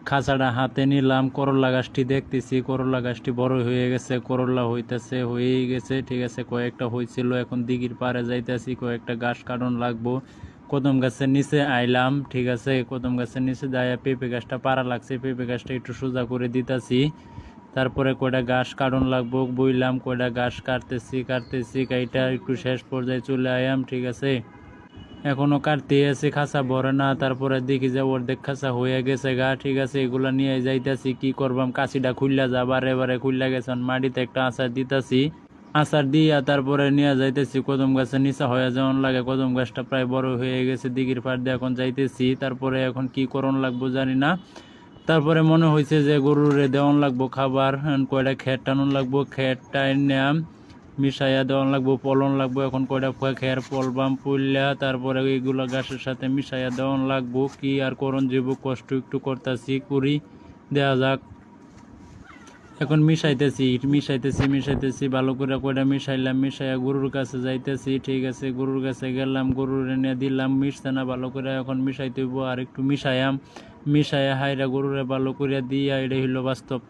খাঁচাটা হাতে নিলাম, করলা গাছটি দেখতেছি, করলা গাছটি বড় হয়ে গেছে, করলা হইতেছে, হয়েই গেছে। ঠিক আছে, কয়েকটা হয়েছিল, এখন দিঘির পাড়ে যাইতেছি, কয়েকটা গাছ কাটন লাগবো। কদম গাছের নিচে আইলাম। ঠিক আছে, কদম গাছের নিচে যাইয়া পেঁপে গাছটা পাড়া লাগছে, পেঁপে গাছটা একটু সোজা করে দিতেছি। তারপরে কয়টা গাছ কাটন লাগবো, বইলাম, কয়টা গাছ কাটতেছি কাইটা একটু শেষ পর্যায়ে চলে আয়াম। ঠিক আছে, এখনো কাটতে আছে, খাঁচা ভরে না। তারপরে দেখি যে অর্ধেক খাঁচা হয়ে গেছে গা। ঠিক আছে, এগুলা নিয়ে যাইতাছি, কি করবাম, কাছিটা খুললা যা, বারে বারে খুললা গেছেন। মাটিতে একটা আচার দিতাছি, আচার দিয়া তারপরে নিয়ে যাইতেছি কদম গাছের নিচে হয়ে যেমন লাগে। কদম গাছটা প্রায় বড় হয়ে গেছে, দিঘির পাড় দিয়ে এখন যাইতেছি। তারপরে এখন কি করণ লাগবো জানি না। তারপরে মনে হয়েছে যে গরুরে দেওয়ান লাগবো খাবার, কয়টা খের টানুন লাগবো, খের টাইনা মিশাইয়া দেওয়ান লাগবো, পলন লাগবো। এখন কয়টা খের পলবাম, পুললা তারপরে এইগুলো ঘাসের সাথে মিশাইয়া দেওয়ান লাগবো। কি আর করণ যাব, কষ্ট একটু করতেছি, করি, দেওয়া যাক। এখন মিশাইতেছি ভালো করে, কয়টা মিশাইলাম, মিশাইয়া গরুর কাছে যাইতেছি। ঠিক আছে, গরুর কাছে গেলাম, গরুর এনে দিলাম, মিশছে না ভালো করে, এখন মিশাইতে হইব। আর একটু মিশাইয়া হাইরা গরুরে ভালো করে দিয়া, এটা হইল বাস্তব।